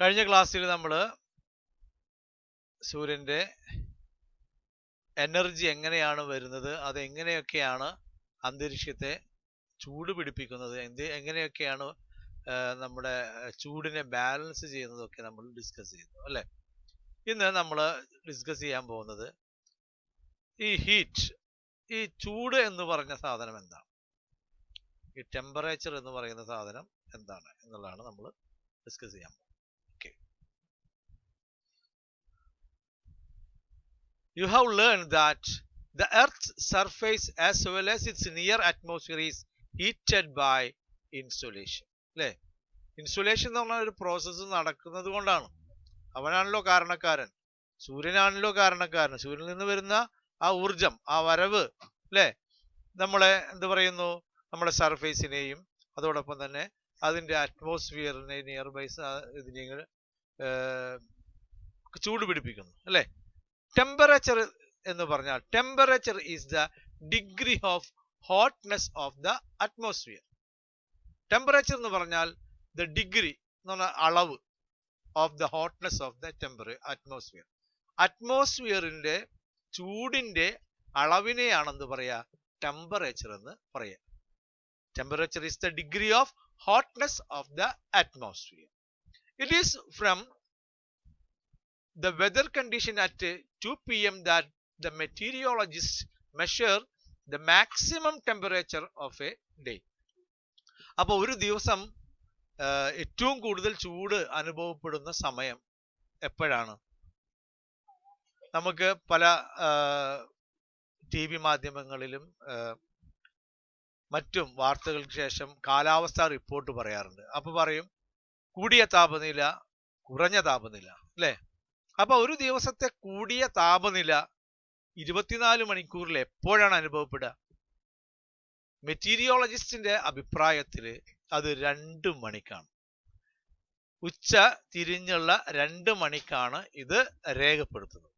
കഴിഞ്ഞ ക്ലാസ്സിൽ നമ്മൾ സൂര്യന്റെ എനർജി എങ്ങനെയാണ് വരുന്നത്, അത് എങ്ങനെയൊക്കെയാണ് അന്തരീക്ഷത്തെ ചൂട് പിടിപ്പിക്കുന്നത്, എങ്ങനെയൊക്കെയാണ് നമ്മുടെ ചൂടിനെ ബാലൻസ് ചെയ്യുന്നതൊക്കെ നമ്മൾ ഡിസ്കസ് ചെയ്യുന്നു അല്ലെ. ഇന്ന് നമ്മൾ ഡിസ്കസ് ചെയ്യാൻ പോകുന്നത് ഈ ഹീറ്റ്, ഈ ചൂട് എന്ന് പറഞ്ഞ സാധനം എന്താണ്, ഈ ടെമ്പറേച്ചർ എന്ന് പറയുന്ന സാധനം എന്താണ് എന്നുള്ളതാണ് നമ്മൾ ഡിസ്കസ് ചെയ്യാൻ പോകുന്നത്. Okay, you have learned that the earth's surface as well as its near atmosphere is heated by insolation. അല്ലേ? ഇൻസുലേഷൻ എന്ന് പറഞ്ഞ ഒരു പ്രോസസ്സ് നടക്കുന്നത് കൊണ്ടാണ്. അവനാണല്ലോ കാരണക്കാരൻ, സൂര്യനാണല്ലോ കാരണക്കാരൻ. സൂര്യനിൽ നിന്ന് വരുന്ന ആ ഊർജം, ആ വരവ് അല്ലേ, നമ്മളെ എന്ത് പറയുന്നു, നമ്മുടെ സർഫേസിനെയും അതോടൊപ്പം തന്നെ അതിൻ്റെ അറ്റ്മോസ്ഫിയറിനെ നിയർ ബൈ ഇതിനെ ചൂട് പിടിപ്പിക്കുന്നു അല്ലേ. ടെമ്പറേച്ചർ എന്ന് പറഞ്ഞാൽ temperature is the degree of hotness of the atmosphere. Temperature എന്ന് പറഞ്ഞാൽ ദ ഡിഗ്രി എന്ന് പറഞ്ഞാൽ അളവ് of the hotness of the atmosphere. അറ്റ്മോസ്ഫിയറിന്റെ ചൂടിന്റെ അളവിനെയാണെന്ന് പറയാ ടെമ്പറേച്ചർ എന്ന് പറയാ. Temperature is the degree of hotness of the atmosphere. It is from the weather condition at 2 p.m. that the meteorologists measure the maximum temperature of a day. അപ്പോൾ ഒരു ദിവസം ഏറ്റവും കൂടുതൽ ചൂട് അനുഭവപ്പെടുന്ന സമയം എപ്പോഴാണ്? നമുക്ക് പല TV മാധ്യമങ്ങളിലും മറ്റും വാർത്തകൾക്ക് ശേഷം കാലാവസ്ഥാ റിപ്പോർട്ട് പറയാറുണ്ട്. അപ്പൊ പറയും കൂടിയ താപനില, കുറഞ്ഞ താപനില അല്ലേ. അപ്പൊ ഒരു ദിവസത്തെ കൂടിയ താപനില 24 മണിക്കൂറിൽ എപ്പോഴാണ് അനുഭവപ്പെടുക? മെറ്റീരിയോളജിസ്റ്റിന്റെ അഭിപ്രായത്തില് അത് 2 മണിക്കാണ്. ഉച്ച തിരിഞ്ഞുള്ള 2 മണിക്കാണ് ഇത് രേഖപ്പെടുത്തുന്നത്.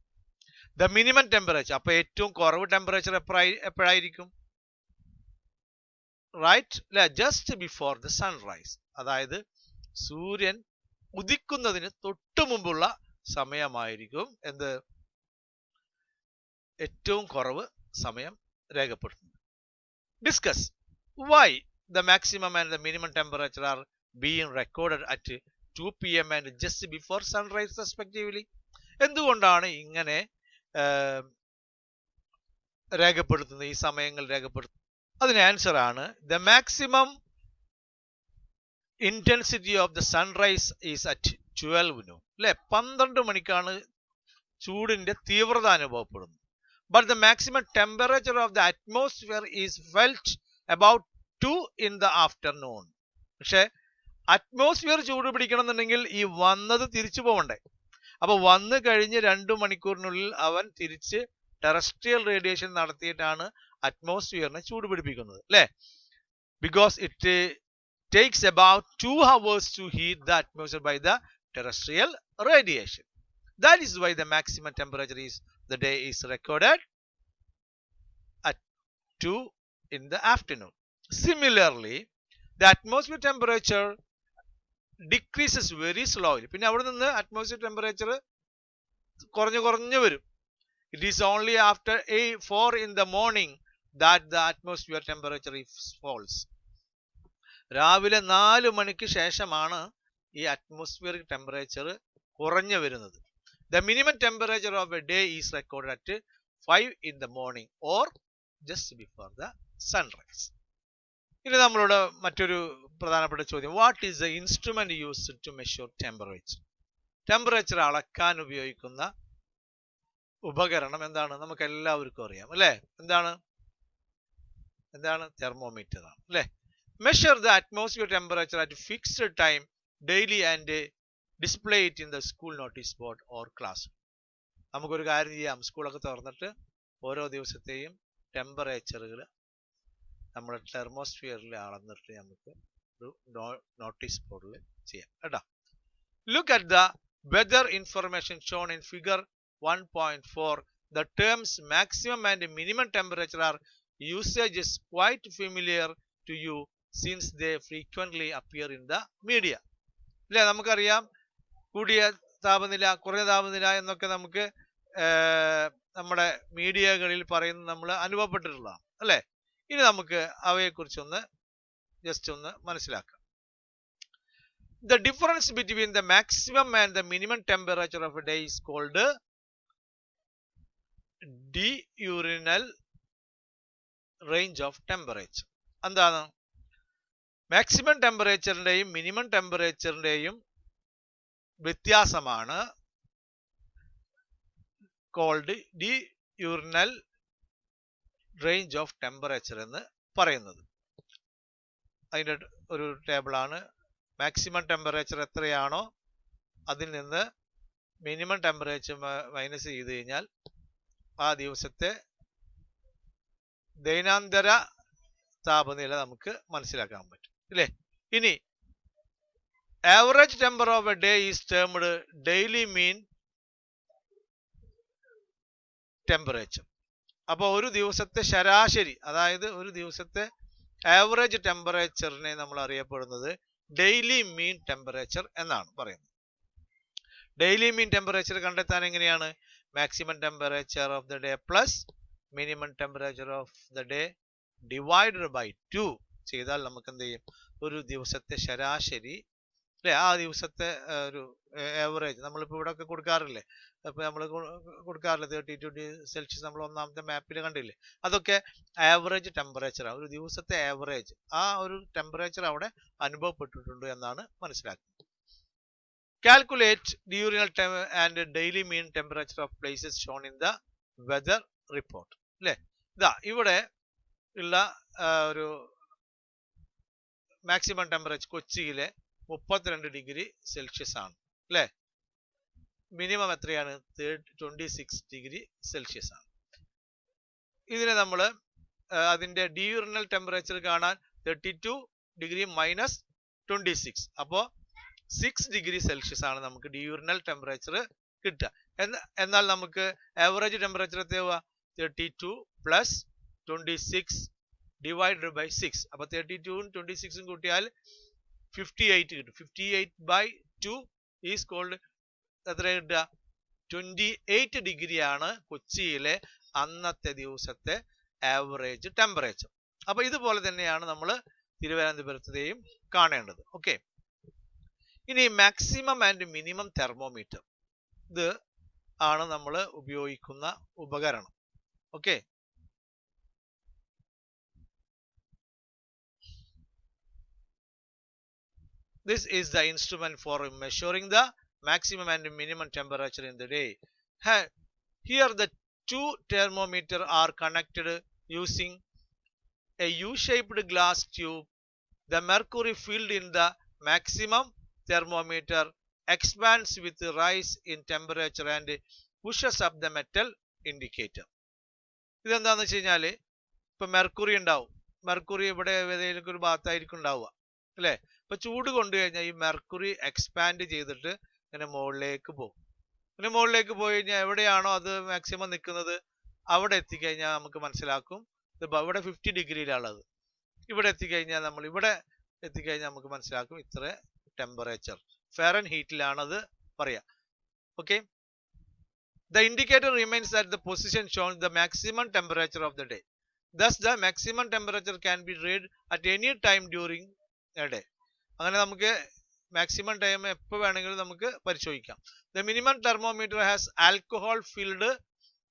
ദ മിനിമം ടെമ്പറേച്ചർ, അപ്പൊ ഏറ്റവും കുറവ് ടെമ്പറേച്ചർ എപ്പോഴായിരിക്കും? റൈറ്റ് അല്ലെ, ജസ്റ്റ് ബിഫോർ ദ സൺറൈസ്, അതായത് സൂര്യൻ ഉദിക്കുന്നതിന് തൊട്ടു മുമ്പുള്ള സമയമായിരിക്കും എന്ത് ഏറ്റവും കുറവ് സമയം രേഖപ്പെടുത്തുന്നത്. Discuss why the maximum and the minimum temperature are being recorded at 2 p.m. And just before sunrise respectively. എന്തുകൊണ്ടാണ് ഇങ്ങനെ രേഖപ്പെടുത്തുന്നത്, ഈ സമയങ്ങൾ രേഖപ്പെടുത്തുന്നത്? അതിന് ആൻസർ ആണ് the maximum intensity of the sunrise is at 12 noon അല്ലെ, 12 മണിക്കാണ് ചൂടിന്റെ തീവ്രത അനുഭവപ്പെടുന്നത്. But the maximum temperature of the atmosphere is felt about 2 in the afternoon. പക്ഷെ അറ്റ്മോസ്ഫിയർ ചൂട് പിടിക്കണം എന്നുണ്ടെങ്കിൽ ഈ വന്നത് തിരിച്ചു പോകണ്ടേ. അപ്പൊ വന്നു കഴിഞ്ഞ് 2 മണിക്കൂറിനുള്ളിൽ അവൻ തിരിച്ച് ടെറസ്ട്രിയൽ റേഡിയേഷൻ നടത്തിയിട്ടാണ് അറ്റ്മോസ്ഫിയറിനെ ചൂട് പിടിപ്പിക്കുന്നത് അല്ലെ. Because it takes about 2 hours to heat the atmosphere by the terrestrial radiation. That is why the maximum temperature is the day is recorded at 2 in the afternoon. Similarly, the atmosphere temperature decreases very slowly. പിന്നെ അവിടെ നിന്ന് atmosphere temperature കുറഞ്ഞു വരും. It is only after 4 in the morning that the atmosphere temperature falls. രാവിലെ 4 മണിക്ക് ശേഷമാണ് ഈ atmospheric temperature കുറഞ്ഞു വരുന്നത്. The minimum temperature of a day is record at 5 in the morning or just before the sunrise. ഇനി നമ്മളോട് മറ്റൊരു പ്രധാനപ്പെട്ട ചോദ്യം, what is the instrument used to measure temperature? Temperature അളക്കാൻ ഉപയോഗിക്കുന്ന ഉപകരണം എന്താണ്? നമുക്ക് എല്ലാവർക്കും അറിയാം അല്ലെ. എന്താണ്? തെർമോമീറ്റർ ആണ് അല്ലെ. Measure the atmosphere temperature at fixed time daily and display it in the school notice board or classroom. നമുക്കൊരു കാര്യം ചെയ്യാം, സ്കൂളൊക്കെ തുറന്നിട്ട് ഓരോ ദിവസത്തെയും ടെമ്പറേച്ചറുകൾ നമ്മുടെ തെർമോസ്ഫിയറിൽ അളന്നിട്ട് നമുക്ക് ഒരു നോട്ടീസ് ബോർഡിൽ ചെയ്യാം കേട്ടോ. Look at the weather information shown in figure 1.4. The terms maximum and minimum temperature are usages quite familiar to you since they frequently appear in the media. അല്ലെ, നമുക്കറിയാം കൂടിയ താപനില, കുറഞ്ഞ താപനില എന്നൊക്കെ നമുക്ക് നമ്മുടെ മീഡിയകളിൽ പറയുന്നത് നമ്മൾ അനുഭവപ്പെട്ടിട്ടുള്ളതാണ് അല്ലേ. ഇനി നമുക്ക് അവയെക്കുറിച്ചൊന്ന് ജസ്റ്റ് ഒന്ന് മനസ്സിലാക്കാം. The difference between the maximum and the minimum temperature of a day is called diurnal range of temperature. എന്താണ്? മാക്സിമം ടെമ്പറേച്ചറിന്റെയും മിനിമം ടെമ്പറേച്ചറിന്റെയും വ്യത്യാസമാണ് called diurnal range of temperature എന്ന് പറയുന്നത്. അതിൻ്റെ ഒരു ടേബിളാണ്. മാക്സിമം ടെമ്പറേച്ചർ എത്രയാണോ അതിൽ നിന്ന് മിനിമം ടെമ്പറേച്ചർ മൈനസ് ചെയ്ത് കഴിഞ്ഞാൽ ആ ദിവസത്തെ ദൈനംദിന താപനില നമുക്ക് മനസ്സിലാക്കാൻ പറ്റും ഇല്ലേ. ഇനി average temper of a day is termed daily mean temperature. അപ്പോൾ ഒരു ദിവസത്തെ ശരാശരി, അതായത് ഒരു ദിവസത്തെ ആവറേജ് ടെമ്പറേച്ചറിനെ നമ്മൾ അറിയപ്പെടുന്നത് ഡെയിലി മീൻ ടെമ്പറേച്ചർ എന്നാണ് പറയുന്നത്. ഡെയിലി മീൻ ടെമ്പറേച്ചർ കണ്ടെത്താൻ എങ്ങനെയാണ്? Maximum temperature of the day plus minimum temperature of the day divided by 2 ചെയ്താൽ നമുക്ക് എന്ത് ചെയ്യും? ഒരു ദിവസത്തെ ശരാശരി അല്ലെ, ആ ദിവസത്തെ ഒരു ആവറേജ് നമ്മളിപ്പോൾ ഇവിടെ ഒക്കെ കൊടുക്കാറില്ലേ, അപ്പോൾ നമ്മൾ കൊടുക്കാറില്ല 32 സെൽഷ്യസ് നമ്മൾ ഒന്നാമത്തെ മാപ്പിൽ കണ്ടില്ലേ, അതൊക്കെ ആവറേജ് ടെമ്പറേച്ചറാണ്. ഒരു ദിവസത്തെ ആവറേജ്, ആ ഒരു ടെമ്പറേച്ചർ അവിടെ അനുഭവപ്പെട്ടിട്ടുണ്ട് എന്നാണ് മനസ്സിലാക്കുന്നത്. Calculate diurnal and daily mean temperature of places shown in the weather report അല്ലേ. ഇതാ ഇവിടെ ഉള്ള ഒരു മാക്സിമം ടെമ്പറേച്ചർ കൊച്ചിയിലെ 32 ഡിഗ്രി സെൽഷ്യസ് ആണ് അല്ലേ. മിനിമം എത്രയാണ്? 26 ഡിഗ്രി സെൽഷ്യസ് ആണ്. ഇതിനെ നമ്മൾ അതിന്റെ diurnal ടെമ്പറേച്ചർ കാണാൻ 32 ഡിഗ്രി മൈനസ് 26, അപ്പോൾ 6 ഡിഗ്രി സെൽഷ്യസ് ആണ് നമുക്ക് diurnal ടെമ്പറേച്ചർ കിട്ടുക. എന്നാൽ നമുക്ക് ആവറേജ് ടെമ്പറേച്ചർ എത്രയാവുക? 32 പ്ലസ് 26 ഡിവൈഡഡ് ബൈ 6. അപ്പോൾ 32ഉം 26ഉം കൂട്ടിയാൽ 58 കിട്ടും. 58/2 ഈസ് കോൾഡ് എത്ര കിട്ടുക? 28 ഡിഗ്രിയാണ് കൊച്ചിയിലെ അന്നത്തെ ദിവസത്തെ ആവറേജ് ടെമ്പറേച്ചർ. അപ്പൊ ഇതുപോലെ തന്നെയാണ് നമ്മൾ തിരുവനന്തപുരത്തെയും കാണേണ്ടത്. ഓക്കെ, ഇനി മാക്സിമം ആൻഡ് മിനിമം തെർമോമീറ്റർ, ഇത് ആണ് നമ്മൾ ഉപയോഗിക്കുന്ന ഉപകരണം. Okay, this is the instrument for measuring the maximum and minimum temperature in the day. Here the two thermometers are connected using a U-shaped glass tube. The mercury filled in the maximum thermometer expands with the rise in temperature and pushes up the metal indicator. ഇതെന്താന്ന് വെച്ച് കഴിഞ്ഞാൽ ഇപ്പൊ mercury ഉണ്ടാവും, mercury ഇവിടെ ഏതെങ്കിലും ഒരു ഭാഗത്തായിരിക്കും ഉണ്ടാവുക അല്ലെ. ഇപ്പൊ ചൂട് കൊണ്ടു കഴിഞ്ഞാൽ ഈ മെർക്കുറി എക്സ്പാൻഡ് ചെയ്തിട്ട് ഇങ്ങനെ മുകളിലേക്ക് പോകും. പിന്നെ മുകളിലേക്ക് പോയി കഴിഞ്ഞാൽ എവിടെയാണോ അത് മാക്സിമം നിൽക്കുന്നത് അവിടെ എത്തിക്കഴിഞ്ഞാൽ നമുക്ക് മനസ്സിലാക്കും ഇതിപ്പോ ഇവിടെ 50 ഡിഗ്രിയിലുള്ളത്. ഇവിടെ എത്തിക്കഴിഞ്ഞാൽ നമ്മൾ ഇവിടെ എത്തിക്കഴിഞ്ഞാൽ നമുക്ക് മനസ്സിലാക്കും ഇത്ര ടെമ്പറേച്ചർ ഫാരൻ ഹീറ്റിലാണത് പറയാ. Okay, the indicator remains at the position shown the maximum temperature of the day. Thus the maximum temperature can be read at any time during a day. അങ്ങനെ നമുക്ക് മാക്സിമം ടൈം എപ്പോൾ വേണമെങ്കിലും നമുക്ക് പരിശോധിക്കാം. The minimum thermometer has alcohol filled.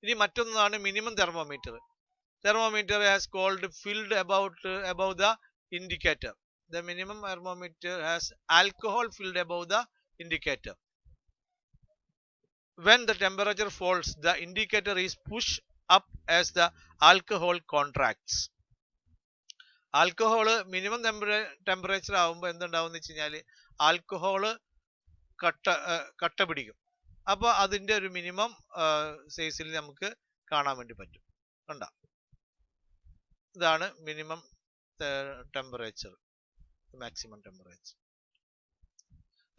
ഇനി മറ്റൊന്നാണ് minimum thermometer. Thermometer has called filled above the indicator. The minimum thermometer has alcohol filled above the indicator. When the temperature falls, the indicator is pushed up as the alcohol contracts. Alcohol minimum temperature ആകുമ്പോൾ എന്തുണ്ടാവും വെച്ച് കഴിഞ്ഞാൽ alcohol കട്ട പിടിക്കും. അപ്പൊ അതിന്റെ ഒരു minimum സൈസിൽ നമുക്ക് കാണാൻ വേണ്ടി പറ്റും. കണ്ട, ഇതാണ് minimum temperature, maximum temperature.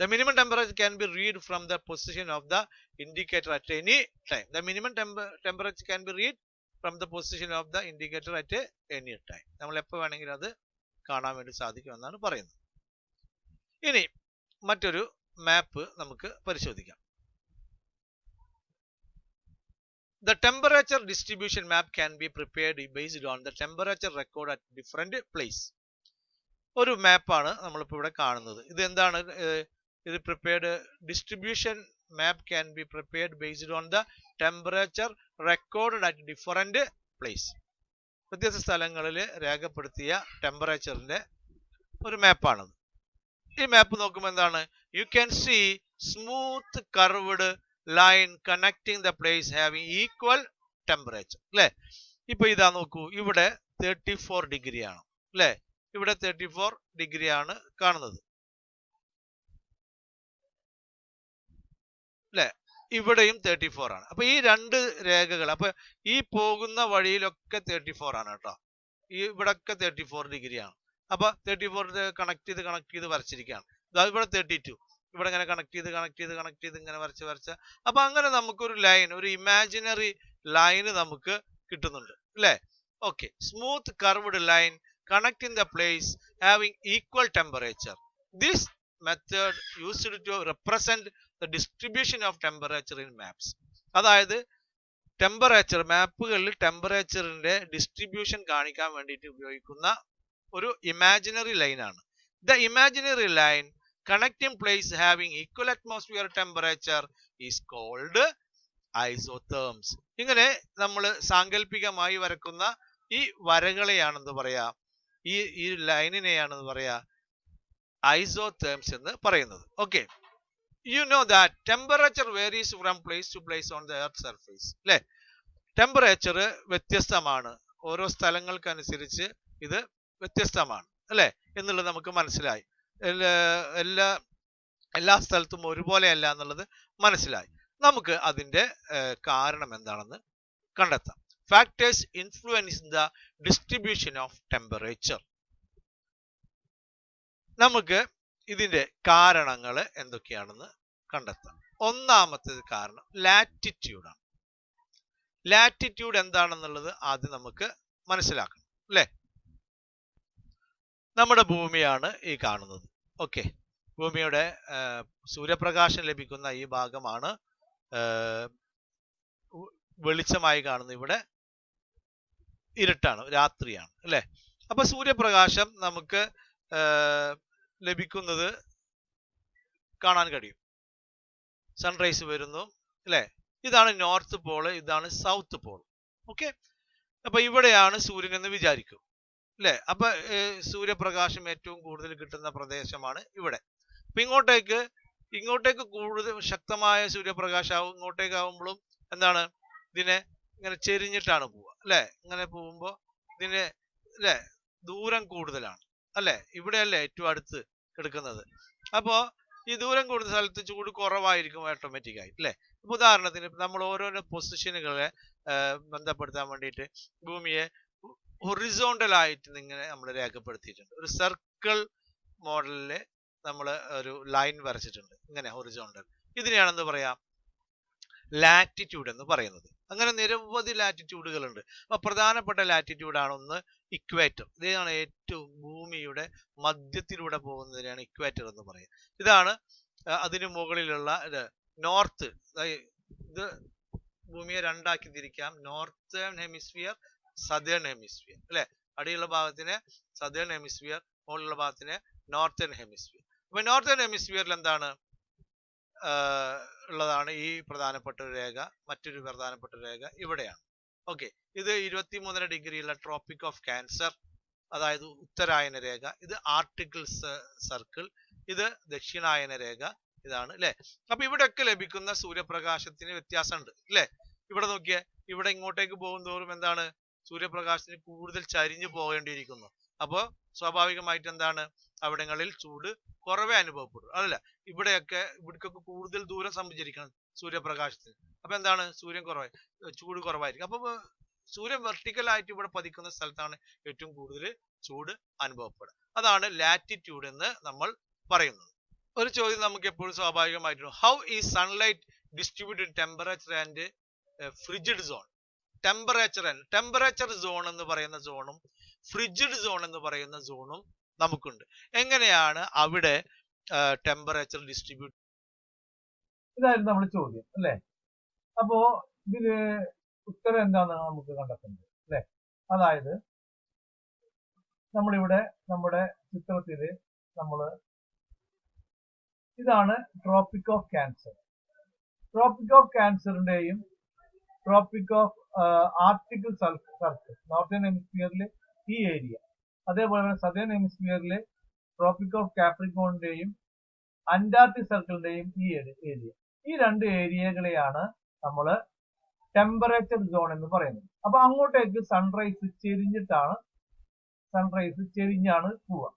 The minimum temperature can be read from the position of the indicator at any time. The minimum temperature can be read from the position of the indicator at any time. നമ്മൾ എപ്പോൾ വേണമെങ്കിലും അത് കാണാൻ വേണ്ടി സാധിക്കും എന്നാണ് പറയുന്നത്. ഇനി മറ്റൊരു മാപ്പ് നമുക്ക് പരിശോധിക്കാം. The temperature distribution map can be prepared based on the temperature record at different place. ഒരു മാപ്പാണ് നമ്മളിപ്പോൾ ഇവിടെ കാണുന്നത്. ഇത് എന്താണ്? ഇത് prepared distribution map can be prepared based on the temperature recorded at different place. വ്യത്യസ്ത സ്ഥലങ്ങളിൽ രേഖപ്പെടുത്തിയ ടെമ്പറേച്ചറിന്റെ ഒരു മാപ്പാണത്. ഈ മാപ്പ് നോക്കുമ്പോൾ എന്താണ്? You can see smooth curved line connecting the place having equal temperature അല്ലെ. ഇപ്പൊ ഇതാ നോക്കൂ, ഇവിടെ 34 ഡിഗ്രി ആണ് അല്ലെ. ഇവിടെ 34 ഡിഗ്രി ആണ് കാണുന്നത് അല്ലെ. ഇവിടെയും 34 ആണ്. അപ്പൊ ഈ രണ്ട് രേഖകൾ, അപ്പൊ ഈ പോകുന്ന വഴിയിലൊക്കെ 34 ആണ് കേട്ടോ. ഈ ഇവിടൊക്കെ 34 ഡിഗ്രി ആണ്. അപ്പൊ 34 കണക്ട് ചെയ്ത് വരച്ചിരിക്കുകയാണ്. ഇവിടെ 32, ഇവിടെ ഇങ്ങനെ കണക്ട് ചെയ്ത് ഇങ്ങനെ വരച്ച് അപ്പൊ അങ്ങനെ നമുക്കൊരു ലൈൻ, ഒരു ഇമാജിനറി ലൈൻ നമുക്ക് കിട്ടുന്നുണ്ട് അല്ലെ. Okay, smooth curved line connecting the place having equal temperature. This method used to represent the distribution of temperature in maps. അതായത് ടെമ്പറേച്ചർ മാപ്പുകളിൽ ടെമ്പറേച്ചറിന്റെ ഡിസ്ട്രിബ്യൂഷൻ കാണിക്കാൻ വേണ്ടിയിട്ട് ഉപയോഗിക്കുന്ന ഒരു ഇമാജിനറി ലൈൻ ആണ്. The imaginary line connecting place having equal atmosphere temperature is called isotherms. ഇങ്ങനെ നമ്മൾ സാങ്കല്പികമായി വരക്കുന്ന ഈ വരകളെയാണെന്ന് പറയാ, ഈ ലൈനിനെയാണെന്ന് പറയാ isotherms എന്ന് പറയുന്നത്. Okay, you know that temperature varies from place to place on the earth surface അല്ലെ. ടെമ്പറേച്ചർ വ്യത്യസ്തമാണ്, ഓരോ സ്ഥലങ്ങൾക്കനുസരിച്ച് ഇത് വ്യത്യസ്തമാണ് അല്ലെ എന്നുള്ളത് നമുക്ക് മനസ്സിലായി. എല്ലാ സ്ഥലത്തും ഒരുപോലെ അല്ല എന്നുള്ളത് മനസ്സിലായി. നമുക്ക് അതിന്റെ കാരണം എന്താണെന്ന് കണ്ടെത്താം. Factors influence the distribution of temperature. നമുക്ക് ഇതിന്റെ കാരണങ്ങൾ എന്തൊക്കെയാണെന്ന് കണ്ടെത്താം. ഒന്നാമത്തെ കാരണം ലാറ്റിറ്റ്യൂഡ് ആണ്. ലാറ്റിറ്റ്യൂഡ് എന്താണെന്നുള്ളത് ആദ്യം നമുക്ക് മനസ്സിലാക്കണം അല്ലെ. നമ്മുടെ ഭൂമിയാണ് ഈ കാണുന്നത്. ഓക്കെ, ഭൂമിയുടെ സൂര്യപ്രകാശം ലഭിക്കുന്ന ഈ ഭാഗമാണ് വെളിച്ചമായി കാണുന്നത്. ഇവിടെ ഇരുട്ടാണ്, രാത്രിയാണ് അല്ലെ. അപ്പൊ സൂര്യപ്രകാശം നമുക്ക് ലഭിക്കുന്നത് കാണാൻ കഴിയും. സൺറൈസ് വരുന്നു അല്ലെ. ഇതാണ് നോർത്ത് പോള്, ഇതാണ് സൗത്ത് പോൾ. ഓക്കെ, അപ്പൊ ഇവിടെയാണ് സൂര്യൻ എന്ന് വിചാരിക്കും അല്ലെ. അപ്പൊ സൂര്യപ്രകാശം ഏറ്റവും കൂടുതൽ കിട്ടുന്ന പ്രദേശമാണ് ഇവിടെ. അപ്പൊ ഇങ്ങോട്ടേക്ക് കൂടുതൽ ശക്തമായ സൂര്യപ്രകാശം ഇങ്ങോട്ടേക്കാവുമ്പോഴും എന്താണ്, ഇതിനെ ഇങ്ങനെ ചെരിഞ്ഞിട്ടാണ് പോവുക അല്ലെ. ഇങ്ങനെ പോകുമ്പോ ഇതിന് അല്ലെ ദൂരം കൂടുതലാണ് അല്ലെ. ഇവിടെയല്ലേ ഏറ്റവും അടുത്ത് കിടക്കുന്നത്. അപ്പോ ഈ ദൂരം കൂടുതൽ സ്ഥലത്ത് ചൂട് കുറവായിരിക്കും ഓട്ടോമാറ്റിക് ആയിട്ട് അല്ലെ. ഇപ്പൊ ഉദാഹരണത്തിന് നമ്മൾ ഓരോരോ പൊസിഷനുകളെ ബന്ധപ്പെടുത്താൻ വേണ്ടിയിട്ട് ഭൂമിയെ ഹൊറിസോണ്ടൽ ആയിട്ട് ഇങ്ങനെ നമ്മൾ രേഖപ്പെടുത്തിയിട്ടുണ്ട്. ഒരു സർക്കിൾ മോഡലില് നമ്മൾ ഒരു ലൈൻ വരച്ചിട്ടുണ്ട് ഇങ്ങനെ ഹൊറിസോണ്ടൽ. ഇതിനെയാണെന്ന് പറയാം ലാറ്റിറ്റ്യൂഡ് എന്ന് പറയുന്നത്. അങ്ങനെ നിരവധി ലാറ്റിറ്റ്യൂഡുകൾ ഉണ്ട്. അപ്പൊ പ്രധാനപ്പെട്ട ലാറ്റിറ്റ്യൂഡ് ആണ് ഒന്ന് ഇക്വേറ്റർ. ഇതാണ് ഏറ്റവും ഭൂമിയുടെ മധ്യത്തിലൂടെ പോകുന്നതിനാണ് ഇക്വേറ്റർ എന്ന് പറയുന്നത്. ഇതാണ് അതിനു മുകളിലുള്ള നോർത്ത്. ഇത് ഭൂമിയെ രണ്ടാക്കി തിരിക്കാം, നോർത്തേൺ ഹെമിസ്ഫിയർ, സദേൺ ഹെമിസ്ഫിയർ അല്ലെ. അടിയുള്ള ഭാഗത്തിന് സദേൺ ഹെമിസ്ഫിയർ, മുകളിലുള്ള ഭാഗത്തിന് നോർത്തേൺ ഹെമിസ്ഫിയർ. അപ്പൊ നോർത്തേൺ ഹെമിസ്ഫിയറിൽ എന്താണ് ഉള്ളതാണ് ഈ പ്രധാനപ്പെട്ട ഒരു രേഖ. മറ്റൊരു പ്രധാനപ്പെട്ട രേഖ ഇവിടെയാണ്. ഓക്കെ, ഇത് 23 ഡിഗ്രിയുള്ള ട്രോപ്പിക് ഓഫ് ക്യാൻസർ, അതായത് ഉത്തരായന രേഖ. ഇത് ആർട്ടിക്കിൾ സർക്കിൾ, ഇത് ദക്ഷിണായന രേഖ. ഇതാണ് അല്ലെ. അപ്പൊ ഇവിടെയൊക്കെ ലഭിക്കുന്ന സൂര്യപ്രകാശത്തിന് വ്യത്യാസമുണ്ട് അല്ലെ. ഇവിടെ നോക്കിയേ, ഇവിടെ ഇങ്ങോട്ടേക്ക് പോകും തോറും എന്താണ്, സൂര്യപ്രകാശത്തിന് കൂടുതൽ ചരിഞ്ഞു പോകേണ്ടിയിരിക്കുന്നു. അപ്പോ സ്വാഭാവികമായിട്ട് എന്താണ്, അവിടങ്ങളിൽ ചൂട് കുറവേ അനുഭവപ്പെടും അല്ല. ഇവിടേക്കൊക്കെ കൂടുതൽ ദൂരം സഞ്ചരിക്കണം സൂര്യപ്രകാശത്തിന്. അപ്പൊ എന്താണ്, ചൂട് കുറവായിരിക്കും. അപ്പൊ സൂര്യൻ വെർട്ടിക്കൽ ആയിട്ട് ഇവിടെ പതിക്കുന്ന സ്ഥലത്താണ് ഏറ്റവും കൂടുതൽ ചൂട് അനുഭവപ്പെടുക. അതാണ് ലാറ്റിറ്റ്യൂഡ് എന്ന് നമ്മൾ പറയുന്നത്. ഒരു ചോദ്യം നമുക്ക് എപ്പോഴും സ്വാഭാവികമായിട്ടും, how is sunlight distributed temperature and frigid zone. Temperature zone എന്ന് പറയുന്ന സോണും ഫ്രിജിഡ് സോൺ എന്ന് പറയുന്ന സോണും നമുക്കുണ്ട്. എങ്ങനെയാണ് അവിടെ ടെമ്പറേച്ചർ ഡിസ്ട്രിബ്യൂട്ട് ഇതായിരുന്നു നമ്മുടെ ചോദ്യം അല്ലെ. അപ്പോ ഇതില് ഉത്തരം എന്താണെന്ന് നമുക്ക് കണ്ടെത്തുന്നത് അല്ലെ. അതായത് നമ്മളിവിടെ നമ്മുടെ ചിത്രത്തില് ഇതാണ് Tropic of Cancer. Tropic of ക്യാൻസറിന്റെയും Tropic of Arctic Circle northern ഹെമിസ്ഫിയറിൽ ഈ ഏരിയ, അതേപോലെ സദേൺ ഹെമിസ്ഫിയറിലെ ട്രോപ്പിക് ഓഫ് കാപ്രിക്കോണിന്റെയും അന്റാർട്ടിക് സർക്കിളിന്റെയും ഈ ഏരിയ, ഈ രണ്ട് ഏരിയകളെയാണ് നമ്മൾ ടെമ്പറേച്ചർ സോൺ എന്ന് പറയുന്നത്. അപ്പൊ അങ്ങോട്ടേക്ക് സൺറൈസ് ചെരിഞ്ഞാണ് പോവുക.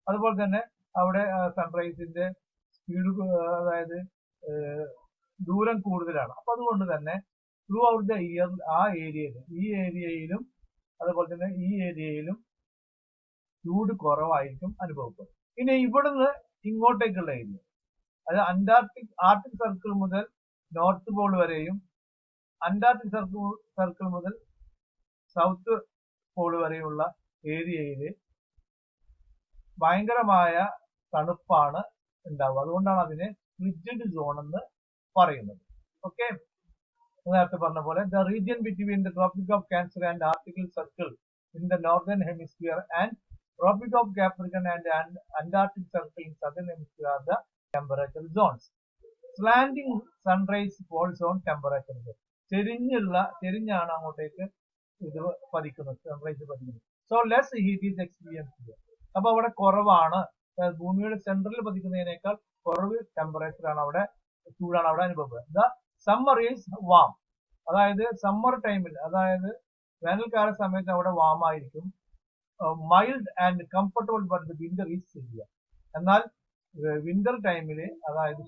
അതുപോലെ തന്നെ അവിടെ സൺറൈസിന്റെ സ്പീഡ്, അതായത് ദൂരം കൂടുതലാണ്. അപ്പൊ അതുകൊണ്ട് തന്നെ ത്രൂ ഔട്ട് ദ ഇയർ ഈ ഏരിയയിലും അതുപോലെ തന്നെ ഈ ഏരിയയിലും ചൂട് കുറവായിരിക്കും അനുഭവപ്പെടും. ഇനി ഇവിടുന്ന് ഇങ്ങോട്ടേക്കുള്ള ഏരിയ, അത് ആർട്ടിക് സർക്കിൾ മുതൽ നോർത്ത് പോൾ വരെയും അന്റാർട്ടിക് സർക്കിൾ മുതൽ സൗത്ത് പോൾ വരെയുള്ള ഏരിയയിൽ ഭയങ്കരമായ തണുപ്പാണ് ഉണ്ടാവുക. അതുകൊണ്ടാണ് അതിനെ ഫ്രിജിഡ് സോൺ എന്ന് പറയുന്നത്. ഓക്കെ, നേരത്തെ പറഞ്ഞ പോലെ the region between the tropic of cancer and article circle in the northern hemisphere and Tropic of Capricorn and Antarctic Circle in Southern Hemisphere are the temperature zones. Slanting sunrise falls on temperature zone. ചെരിഞ്ഞാണ് അങ്ങോട്ടേക്ക് ഇത് പതിക്കുന്നത്, sunrise പതിക്കുന്നത്. So less heat is experience ചെയ്യുക. അപ്പൊ അവിടെ കുറവാണ്, ഭൂമിയുടെ സെൻട്രലിൽ പതിക്കുന്നതിനേക്കാൾ കുറവ് ടെമ്പറേച്ചർ ആണ് അവിടെ, ചൂടാണ് അവിടെ അനുഭവപ്പെടുന്നത്. ദ സമ്മർ ഈസ് വാം, അതായത് സമ്മർ ടൈമിൽ, അതായത് വേനൽക്കാല സമയത്ത് അവിടെ വാം ആയിരിക്കും. Mild and comfortable, but the winter is severe. എന്നാൽ വിന്റർ ടൈമില്, അതായത്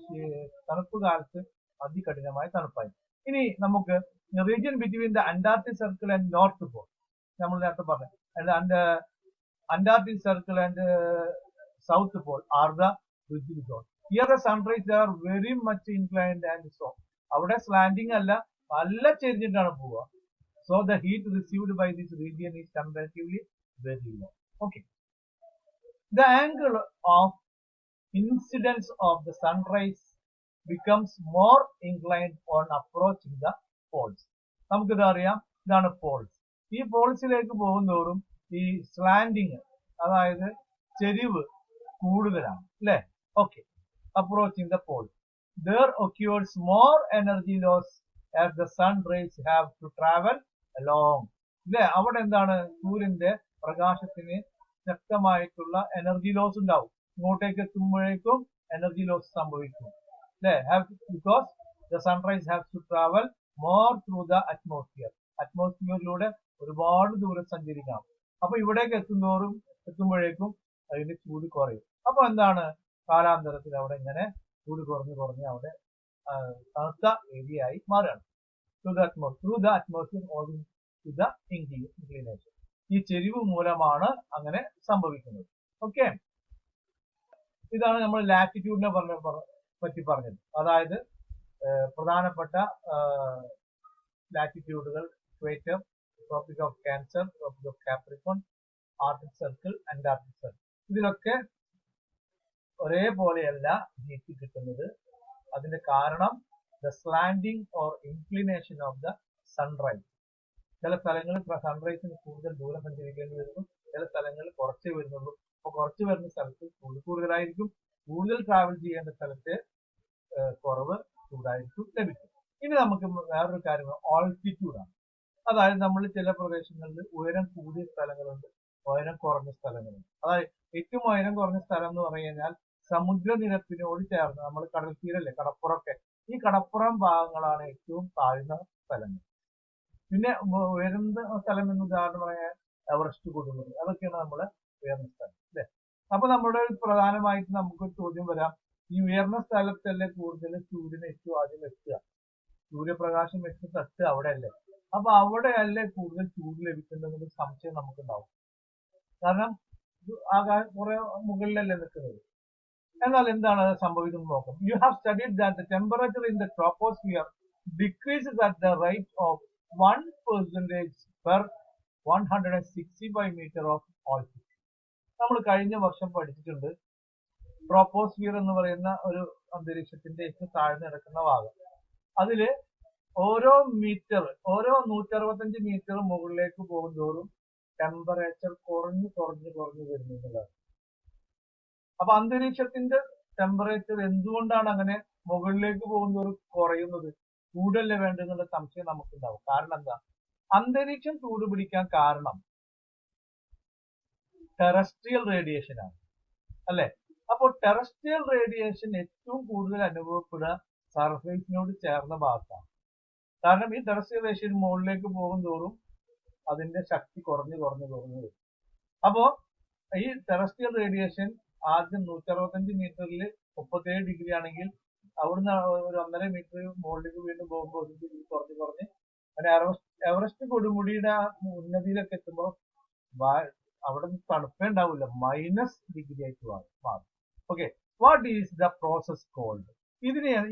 തണുപ്പ് കാലത്ത് അതികഠിനമായ തണുപ്പായിരിക്കും. ഇനി നമുക്ക് region between the Antarctic circle and north Paul, നമ്മൾ നേരത്തെ പറഞ്ഞു Antarctic circle and south Paul are the frigid zone. Here the sunrise are very much inclined and so, അവിടെ സ്ലാൻഡിങ് അല്ല, നല്ല ചെരിഞ്ഞിട്ടാണ് പോവുക. So the heat received by this region is comparatively very low. Okay. The angle of incidence of the sunrise becomes more inclined on approaching the poles. നമുക്കിത് അറിയാം, ഇതാണ് Paul's. ഈ പോൾസിലേക്ക് പോകുന്നതോറും ഈ slanting, അതായത് ചെരിവ് കൂടുതലാണ് അല്ലെ. Okay, approaching the pole there occurs more energy loss as the sun rays have to travel along. അല്ലെ, അവിടെ എന്താണ്, സൂര്യന്റെ പ്രകാശത്തിന് ശക്തമായിട്ടുള്ള എനർജി ലോസ് ഉണ്ടാവും. ഇങ്ങോട്ടേക്ക് എത്തുമ്പോഴേക്കും എനർജി ലോസ് സംഭവിക്കും അല്ലെ. Because the sunrays have to travel more through the അറ്റ്മോസ്ഫിയറിലൂടെ ഒരുപാട് ദൂരം സഞ്ചരിക്കണം. അപ്പൊ ഇവിടേക്ക് എത്തുമ്പോഴേക്കും അതിന്റെ ചൂട് കുറയും. അപ്പൊ എന്താണ്, കാലാന്തരത്തിൽ അവിടെ ഇങ്ങനെ ചൂട് കുറഞ്ഞ് അവിടെ തണുത്ത ഏരിയ ആയി മാറുകയാണ്. Through the atmosphere or to the inclination. ഈ ചെരിവ് മൂലമാണ് അങ്ങനെ സംഭവിക്കുന്നത്. ഓക്കെ, ഇതാണ് നമ്മൾ ലാറ്റിറ്റ്യൂഡിനെ പറ്റി പറഞ്ഞത്. അതായത് പ്രധാനപ്പെട്ട ലാറ്റിറ്റ്യൂഡുകൾ equator, Tropic of Cancer, Tropic of Capricorn, Arctic Circle, Antarctic Circle. ഇതിലൊക്കെ ഒരേപോലെയല്ല ഹീറ്റ് കിട്ടുന്നത്. അതിന്റെ കാരണം the slanting or inclination of the sunrays. ചില സ്ഥലങ്ങളിൽ സൺറൈസിന് കൂടുതൽ ദൂരം സഞ്ചരിക്കേണ്ടി വരുന്നു, ചില സ്ഥലങ്ങളിൽ കുറച്ചേ വരുന്നുള്ളൂ. അപ്പൊ കുറച്ച് വരുന്ന സ്ഥലത്ത് ചൂട് കൂടുതലായിരിക്കും, കൂടുതൽ ട്രാവൽ ചെയ്യേണ്ട സ്ഥലത്ത് കുറവ് ചൂടായിരിക്കും ലഭിക്കും. ഇനി നമുക്ക് വേറൊരു കാര്യം ഓൾട്ടിറ്റ്യൂഡാണ്. അതായത് നമ്മൾ ചില പ്രദേശങ്ങളിൽ ഉയരം കൂടിയ സ്ഥലങ്ങളുണ്ട്, ഉയരം കുറഞ്ഞ സ്ഥലങ്ങളുണ്ട്. അതായത് ഏറ്റവും ഉയരം കുറഞ്ഞ സ്ഥലം എന്ന് പറഞ്ഞു കഴിഞ്ഞാൽ സമുദ്രനിരപ്പിനോട് ചേർന്ന്, നമ്മൾ കടൽ തീരല്ലേ, കടപ്പുറമൊക്കെ, ഈ കടപ്പുറം ഭാഗങ്ങളാണ് ഏറ്റവും താഴ്ന്ന സ്ഥലങ്ങൾ. പിന്നെ ഉയർന്ന സ്ഥലം എന്ന് ഉദാഹരണം പറയാൻ എവറസ്റ്റ് കൊടുക്കുന്നത്, അതൊക്കെയാണ് നമ്മള് ഉയർന്ന സ്ഥലം അല്ലെ. അപ്പൊ നമ്മുടെ പ്രധാനമായിട്ട് നമുക്ക് ചോദ്യം വരാം, ഈ ഉയർന്ന സ്ഥലത്തല്ലേ കൂടുതൽ സൂര്യനെ ഏറ്റവും ആദ്യം എത്തുക, സൂര്യപ്രകാശം വെച്ച് തട്ട് അവിടെ അല്ലേ. അപ്പൊ അവിടെ അല്ലേ കൂടുതൽ ചൂട് ലഭിക്കുന്നതിന്റെ സംശയം നമുക്കുണ്ടാവും. കാരണം കുറെ മുകളിലല്ലേ നിൽക്കുന്നത്. എന്നാൽ എന്താണ് സംഭവിക്കുന്നത് നോക്കാം. You have studied that the temperature in the troposphere decreases at the rate of 1% per 165 meter of altitude. നമ്മൾ കഴിഞ്ഞ വർഷം പഠിച്ചിട്ടുണ്ട്, ട്രോപ്പോസ്ഫിയർ എന്ന് പറയുന്ന ഒരു അന്തരീക്ഷത്തിന്റെ ഏറ്റവും താഴ്ന്നു കിടക്കുന്ന ഭാഗം. അതില് ഓരോ 165 മീറ്റർ മുകളിലേക്ക് പോകുന്തോറും ടെമ്പറേച്ചർ കുറഞ്ഞു വരുന്നതാണ്. അപ്പൊ അന്തരീക്ഷത്തിന്റെ ടെമ്പറേച്ചർ എന്തുകൊണ്ടാണ് അങ്ങനെ മുകളിലേക്ക് പോകുന്തോറും കുറയുന്നത്? ചൂടല്ലേ വേണ്ടെന്നുള്ള സംശയം നമുക്കുണ്ടാവും. കാരണം എന്താ? അന്തരീക്ഷം ചൂട് പിടിക്കാൻ കാരണം ടെറസ്ട്രിയൽ റേഡിയേഷൻ ആണ്, അല്ലെ? അപ്പോൾ ടെറസ്ട്രിയൽ റേഡിയേഷൻ ഏറ്റവും കൂടുതൽ അനുഭവപ്പെടുക സർഫേസിനോട് ചേർന്ന ഭാഗത്താണ്. കാരണം ഈ ടെറസ്ട്രിയൽ റേഡിയേഷൻ മുകളിലേക്ക് പോകും തോറും അതിന്റെ ശക്തി കുറഞ്ഞു വരും. അപ്പോ ഈ ടെറസ്ട്രിയൽ റേഡിയേഷൻ ആദ്യം 165 മീറ്ററിൽ 37 ഡിഗ്രി ആണെങ്കിൽ അവിടുന്ന് ഒരു 1.5 മീറ്റർ മുകളിലേക്ക് വീണ്ടും പോകുമ്പോൾ 1 ഡിഗ്രി കുറഞ്ഞ് അങ്ങനെ എവറസ്റ്റ് കൊടുമുടിയുടെ ഉന്നതിയിലൊക്കെ എത്തുമ്പോൾ അവിടെ തണുപ്പേ ഉണ്ടാവില്ല, -ഡിഗ്രി ആയിട്ട് മാറും. Okay, what is the process called?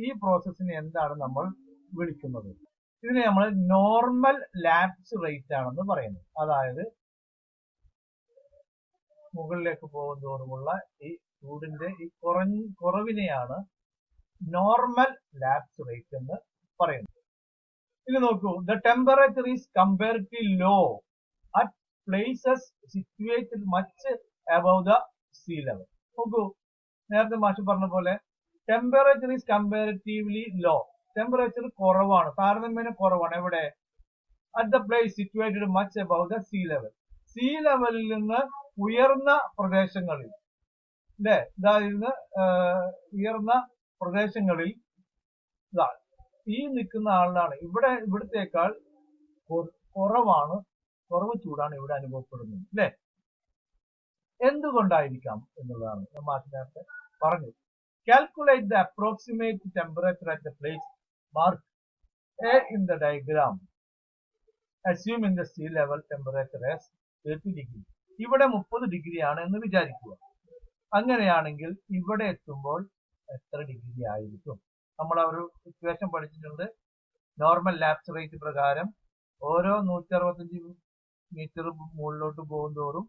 ഈ പ്രോസസ്സിനെ എന്താണ് നമ്മൾ വിളിക്കുന്നത്? ഇതിനെ നമ്മൾ നോർമൽ ലാപ്സ് റേറ്റ് ആണെന്ന് പറയുന്നത്. അതായത് മുകളിലേക്ക് പോകുന്തോറുമുള്ള ഈ ചൂടിന്റെ ഈ കുറവിനെയാണ് നോർമൽ ലാപ്സ് റേറ്റ് എന്ന് പറയുന്നത്. ഇനി നോക്കൂ, the temperature is comparatively low at places situated much above the sea level. നോക്കൂ, നേരത്തെ മാഷ് പറഞ്ഞ പോലെ temperature is comparatively low. Temperature കുറവാണ്, താരതമ്യേന കുറവാണ്. എവിടെ? At the place situated much above the sea level. Sea ലെവലിൽ നിന്ന് ഉയർന്ന പ്രദേശങ്ങളിൽ, അല്ലെ, ഉയർന്ന പ്രദേശങ്ങളിൽ ഈ നിൽക്കുന്ന ആളിലാണ് ഇവിടത്തേക്കാൾ കുറവ് ചൂടാണ് ഇവിടെ അനുഭവപ്പെടുന്നത്, അല്ലെ? എന്തുകൊണ്ടായിരിക്കാം എന്നുള്ളതാണ് മാഷ് നേരത്തെ പറഞ്ഞത്. Calculate the approximate temperature at the place marked A in the diagram. Assuming the sea level temperature as 30 degree. ഇവിടെ 30 ഡിഗ്രി ആണ് എന്ന് വിചാരിക്കുക. അങ്ങനെയാണെങ്കിൽ ഇവിടെ എത്തുമ്പോൾ എത്ര ഡിഗ്രി ആയിരിക്കും? നമ്മൾ ഒരു ഇക്വേഷൻ പഠിച്ചിട്ടുണ്ട്. നോർമൽ ലാപ്സ് റേറ്റ് പ്രകാരം ഓരോ 165 മീറ്റർ മുകളിലോട്ട് പോകുന്തോറും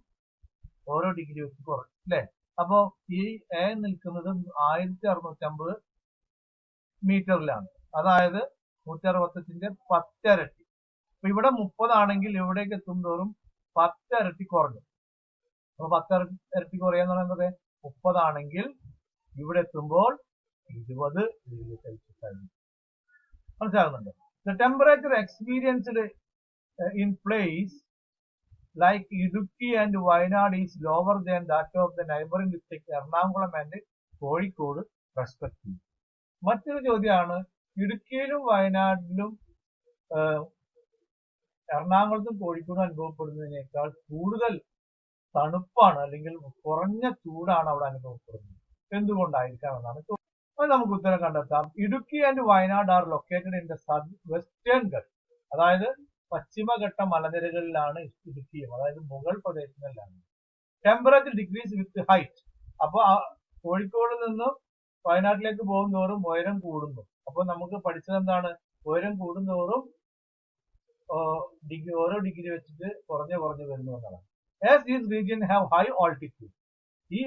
ഓരോ ഡിഗ്രി വെച്ച് കുറയും, അല്ലെ? അപ്പോ ഈ എ നിൽക്കുന്നത് 1650 മീറ്ററിലാണ്. അതായത് 165ന്റെ 10 ഇരട്ടി. അപ്പൊ ഇവിടെ 30 ആണെങ്കിൽ ഇവിടേക്ക് എത്തുന്തോറും 10 ഇരട്ടി കുറഞ്ഞു. അപ്പൊ 10 ഇരട്ടി കുറയാന്ന് പറയുന്നത് 30 ആണെങ്കിൽ ഇവിടെ എത്തുമ്പോൾ 20 ഡിഗ്രി സെൽഷ്യസ് ആയിരുന്നു. മനസ്സിലാകുന്നുണ്ട്? The temperature experienced in place like Idukki and Wayanad is lower than that of the neighboring district Ernakulam and Kozhikode respectively. മറ്റൊരു ചോദ്യമാണ്, ഇടുക്കിയിലും വയനാട്ടിലും എറണാകുളത്തും കോഴിക്കോടും അനുഭവപ്പെടുന്നതിനേക്കാൾ കൂടുതൽ തണുപ്പാണ് അല്ലെങ്കിൽ കുറഞ്ഞ ചൂടാണ് അവിടെ അനുഭവപ്പെടുന്നത്. എന്തുകൊണ്ടായിരിക്കാം എന്നാണ് ചോദ്യം. അത് നമുക്ക് ഉത്തരം കണ്ടെത്താം. Idukki and Wayanad are located in the western ghat. അതായത് പശ്ചിമഘട്ട മലനിരകളിലാണ് ഇടുക്കിയും, അതായത് മുകൾ പ്രദേശങ്ങളിലാണ്. Temperature decrease with height. അപ്പൊ കോഴിക്കോട് നിന്നും വയനാട്ടിലേക്ക് പോകുന്തോറും ഉയരം കൂടുന്നു. അപ്പൊ നമുക്ക് പഠിച്ചത് എന്താണ്? ഉയരം കൂടുന്തോറും ഓരോ ഡിഗ്രി വെച്ചിട്ട് കുറഞ്ഞു വരുന്നു എന്നതാണ്. As these regions have high altitude, ഈ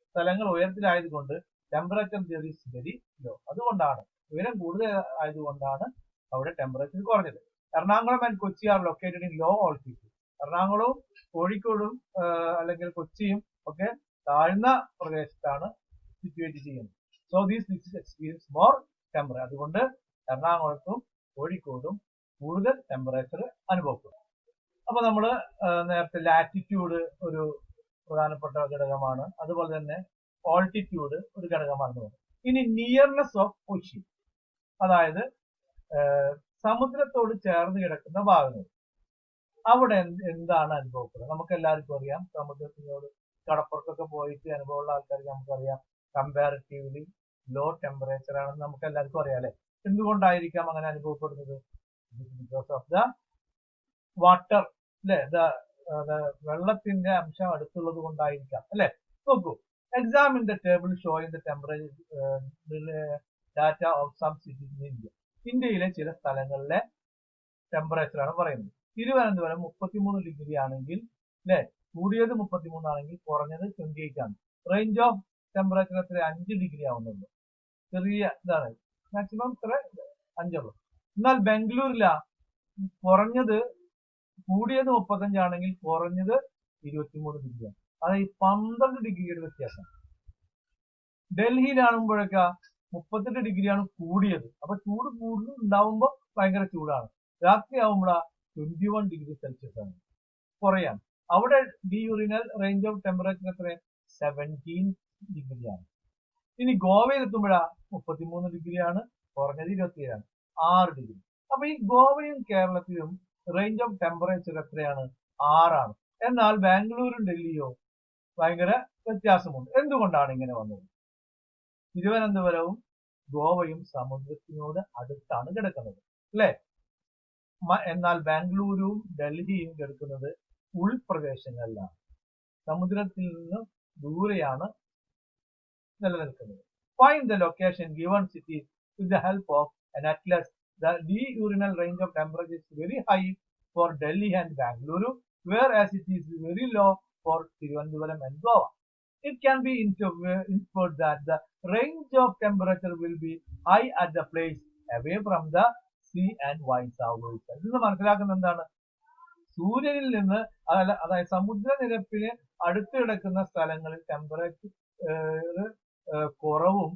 സ്ഥലങ്ങൾ ഉയരത്തിലായതുകൊണ്ട് temperature there is very low. അതുകൊണ്ടാണ് ഉയരം കൂടുതൽ ആയതുകൊണ്ടാണ് അവിടെ ടെമ്പറേച്ചർ കുറഞ്ഞത്. Ernakulam and Kochi are located in low altitude. എറണാകുളവും കോഴിക്കോടും അല്ലെങ്കിൽ കൊച്ചിയും ഒക്കെ താഴ്ന്ന പ്രദേശത്താണ് സിറ്റുവേറ്റ് ചെയ്യുന്നത്. So these experience more temperature. അതുകൊണ്ട് എറണാകുളത്തും കോഴിക്കോടും കൂടുതൽ ടെമ്പറേച്ചർ അനുഭവപ്പെടും. അപ്പൊ നമ്മള് നേരത്തെ ലാറ്റിറ്റ്യൂഡ് ഒരു പ്രധാനപ്പെട്ട ഘടകമാണ്, അതുപോലെ തന്നെ ഓൾട്ടിറ്റ്യൂഡ് ഒരു ഘടകമാണെന്ന് പറഞ്ഞു. ഇനി നിയർനെസ് ഓഫ് ഓഷ്യൻ, അതായത് സമുദ്രത്തോട് ചേർന്ന് കിടക്കുന്ന ഭാഗങ്ങൾ, അവിടെ എന്താണ് അനുഭവപ്പെടുന്നത്? നമുക്ക് എല്ലാവർക്കും അറിയാം, സമുദ്രത്തിനോട് കടപ്പുറത്തൊക്കെ പോയിട്ട് അനുഭവമുള്ള ആൾക്കാർക്ക് നമുക്കറിയാം കമ്പാരിറ്റീവ്ലി ലോ ടെമ്പറേച്ചർ ആണെന്ന് നമുക്ക് എല്ലാവർക്കും അറിയാം, അല്ലെ? എന്തുകൊണ്ടായിരിക്കാം അങ്ങനെ അനുഭവപ്പെടുന്നത്? ബിക്കോസ് ഓഫ് ദ വാട്ടർ, അല്ലെ? വെള്ളത്തിന്റെ അംശം അടുത്തുള്ളത് കൊണ്ടായിരിക്കാം, അല്ലെ? നോക്കൂ, examine the table showing the temperature data of some cities in India. ഇന്ത്യയിലെ ചില സ്ഥലങ്ങളിലെ ടെമ്പറേച്ചർ ആണ് പറയുന്നത്. തിരുവനന്തപുരം 33 ഡിഗ്രി ആണെങ്കിൽ, അല്ലെ, കൂടിയത് 33 ആണെങ്കിൽ കുറഞ്ഞത് 28 ആണ്. റേഞ്ച് ഓഫ് ടെമ്പറേച്ചർ എത്ര 5 ഡിഗ്രി ആവുന്നുള്ളൂ. ചെറിയ ഇതാണ്, മാക്സിമം ഇത്ര 5 എന്നാൽ ബാംഗ്ലൂരിലാ കുറഞ്ഞത്, കൂടിയത് 35 ആണെങ്കിൽ കുറഞ്ഞത് 23 ഡിഗ്രിയാണ്. അതായത് 12 ഡിഗ്രിയുടെ വ്യത്യാസം. ഡൽഹിയിലാകുമ്പോഴൊക്കെ 38 ഡിഗ്രിയാണ് കൂടിയത്. അപ്പൊ ചൂട് കൂടുതൽ ഉണ്ടാവുമ്പോ ഭയങ്കര ചൂടാണ്. രാത്രി ആവുമ്പോഴാ 21 ഡിഗ്രി സെൽഷ്യസ് ആണ്, കുറയാണ്. അവിടെ ഡിയൂറിനൽ റേഞ്ച് ഓഫ് ടെമ്പറേച്ചർ എത്ര 17 ഡിഗ്രിയാണ്. ഇനി ഗോവയിൽ എത്തുമ്പോഴാ 33 ഡിഗ്രിയാണ്, കുറഞ്ഞത് 27ആണ്, 6 ഡിഗ്രി. അപ്പൊ ഈ ഗോവയും കേരളത്തിലും റേഞ്ച് ഓഫ് ടെമ്പറേച്ചർ എത്രയാണ് 6ആണ്. എന്നാൽ ബാംഗ്ലൂരും ഡൽഹിയോ ഭയങ്കര വ്യത്യാസമുണ്ട്. എന്തുകൊണ്ടാണ് ഇങ്ങനെ വന്നത്? തിരുവനന്തപുരവും ഗോവയും സമുദ്രത്തിനോട് അടുത്താണ് കിടക്കുന്നത്, അല്ലെ? എന്നാൽ ബാംഗ്ലൂരും ഡൽഹിയും കിടക്കുന്നത് ഉൾപ്രദേശങ്ങളിലാണ്, സമുദ്രത്തിൽ നിന്ന് ദൂരെയാണ് നിലനിൽക്കുന്നത്. Find the location given cities with the help of an atlas. The diurnal range of temperature is very high for Delhi and Bangalore, whereas it is very low for Tirunelveli and Goa. It can be inferred that the range of temperature will be high at the place away from the sea and vice versa. ഇത് മനസ്സിലാക്കുന്നത് എന്താണ്? സൂര്യനിൽ നിന്ന്, അതായത് സമുദ്രനിരപ്പിന് അടുത്ത് കിടക്കുന്ന സ്ഥലങ്ങളിൽ temperature കുറവും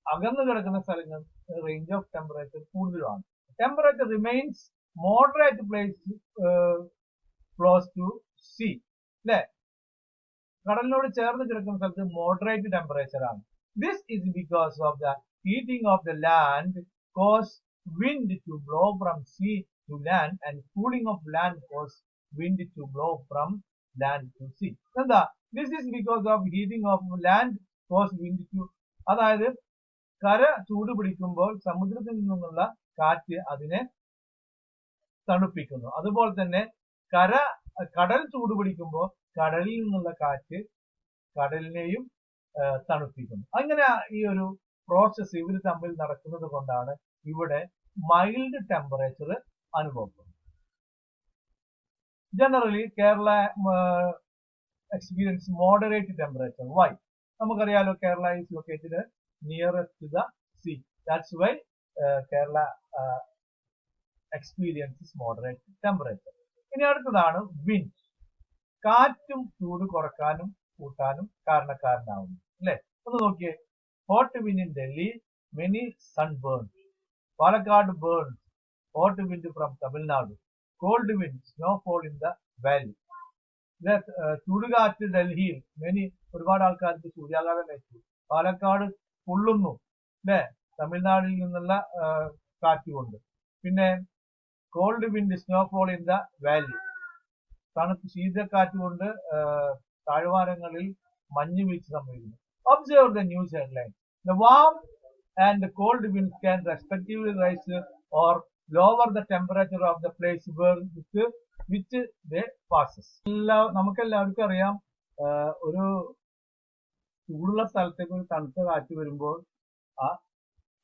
അകന്നു കിടക്കുന്ന സ്ഥലങ്ങൾ റേഞ്ച് ഓഫ് ടെമ്പറേച്ചർ കൂടുതലുമാണ്. Temperature remains moderate place close to sea, അല്ലെ? കടലിനോട് ചേർന്ന് കിടക്കുന്ന സ്ഥലത്ത് മോഡറേറ്റ് ടെമ്പറേച്ചർ ആണ്. This is because of the heating of the land causes wind to blow from sea to land and cooling of land causes wind to blow from land to sea. എന്താ? This is because of heating of land causes wind to, അതായത് കര ചൂട് പിടിക്കുമ്പോൾ സമുദ്രത്തിൽ നിന്നുള്ള കാറ്റ് അതിനെ തണുപ്പിക്കുന്നു. അതുപോലെ തന്നെ കടൽ ചൂട് പിടിക്കുമ്പോൾ കടലിൽ നിന്നുള്ള കാറ്റ് കടലിനെയും തണുപ്പിക്കുന്നു. അങ്ങനെ ഈ ഒരു പ്രോസസ് ഇവർ തമ്മിൽ നടക്കുന്നത് കൊണ്ടാണ് ഇവിടെ മൈൽഡ് ടെമ്പറേച്ചർ അനുഭവപ്പെടുന്നത്. Generally Kerala experience moderate temperature. Why? നമുക്കറിയാലോ, Kerala is located nearest to the sea. That's why Kerala experience moderate temperature. ഇനി അടുത്തതാണ് വിൻഡ്. കാറ്റും ചൂട് കുറക്കാനും കൂട്ടാനും കാരണക്കാരനാവുന്നു, അല്ലെ? ഒന്ന് നോക്കിയേ. Hot wind in Delhi, many sunburn. Palakkad burn. Hot wind from Tamil Nadu. Cold wind, snowfall in the valley. ചൂടുകാറ്റ് ഡൽഹിയിൽ, ഒരുപാട് ആൾക്കാർക്ക് സൂര്യാഘാതം ഏറ്റു. പാലക്കാട് പൊള്ളുന്നു, അല്ലെ? തമിഴ്നാട്ടിൽ നിന്നുള്ള കാറ്റുകൊണ്ട്. പിന്നെ cold wind, snowfall in the valley. തണുപ്പ് ശീതക്കാറ്റ് കൊണ്ട് താഴ്വാരങ്ങളിൽ മഞ്ഞ് വീഴ്ച സംഭവിക്കുന്നു. Observe the news headline. The warm and the cold wind can respectively rise or lower the temperature of the place which they passes. നമുക്കെല്ലാവർക്കും അറിയാം, ഒരു ചൂടുള്ള സ്ഥലത്തേക്ക് ഒരു തണുത്ത കാറ്റ് വരുമ്പോൾ ആ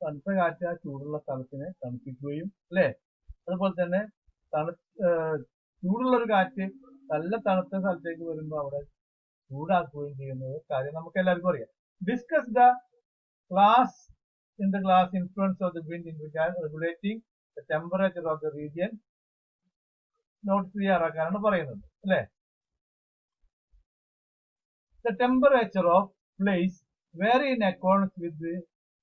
തണുത്ത കാറ്റ് ആ ചൂടുള്ള സ്ഥലത്തിനെ തണുപ്പിക്കുകയും, അല്ലെ? അതുപോലെ തന്നെ ചൂടുള്ള ഒരു കാറ്റ് നല്ല തണുത്ത സ്ഥലത്തേക്ക് വരുമ്പോൾ അവിടെ ചൂടാക്കുകയും ചെയ്യുന്നത് കാര്യം നമുക്ക് എല്ലാവർക്കും അറിയാം. Discuss the class in the class influence of the wind in regulating the temperature of the region. Note തയ്യാറാക്കാനാണ് പറയുന്നത്, അല്ലെ? The temperature of place vary in accordance with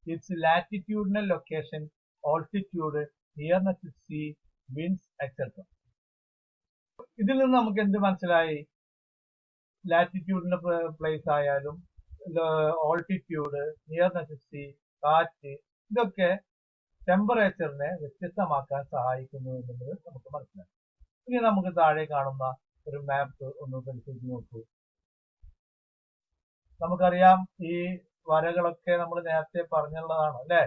its latitudinal location, altitude, nearness to sea, winds, etc. ഇതിൽ നിന്ന് നമുക്ക് എന്ത് മനസ്സിലായി? ലാറ്റിറ്റ്യൂഡിന്റെ place ആയാലും altitude, nearness to see, കാറ്റ്, ഇതൊക്കെ ടെമ്പറേച്ചറിനെ വ്യത്യസ്തമാക്കാൻ സഹായിക്കുന്നു എന്നുള്ളത് നമുക്ക് മനസ്സിലായി. ഇനി നമുക്ക് താഴെ കാണുന്ന ഒരു മാപ്പ് ഒന്ന് പരിശോധിച്ച് നോക്കൂ. നമുക്കറിയാം, ഈ വരകളൊക്കെ നമ്മൾ നേരത്തെ പറഞ്ഞുള്ളതാണ്, അല്ലെ?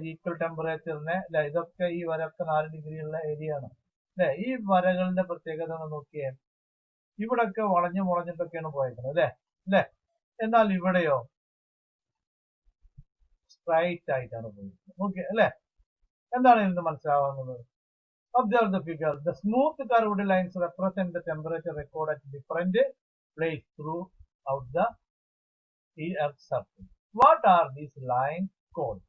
ഈക്വൽ ടെമ്പറേച്ചറിനെ, അല്ലെ? ഇതൊക്കെ ഈ വരൊക്കെ 4 ഡിഗ്രി ഉള്ള ഏരിയ ആണ്, അല്ലെ? ഈ വരകളുടെ പ്രത്യേകത ഒന്ന് നോക്കിയേ. ഇവിടൊക്കെ വളഞ്ഞു മുളഞ്ഞിട്ടൊക്കെയാണ് പോയിരിക്കുന്നത്, അല്ലെ? എന്നാൽ ഇവിടെയോ സ്ട്രൈറ്റ് ആയിട്ടാണ് പോയിരിക്കുന്നത്. ഓക്കെ, അല്ലെ? എന്താണ് ഇതിന് മനസ്സിലാവുന്നത്? Observe the figure. The smooth curved lines represent the temperature record at different place throughout the ഈ earth circle. What are these lines called?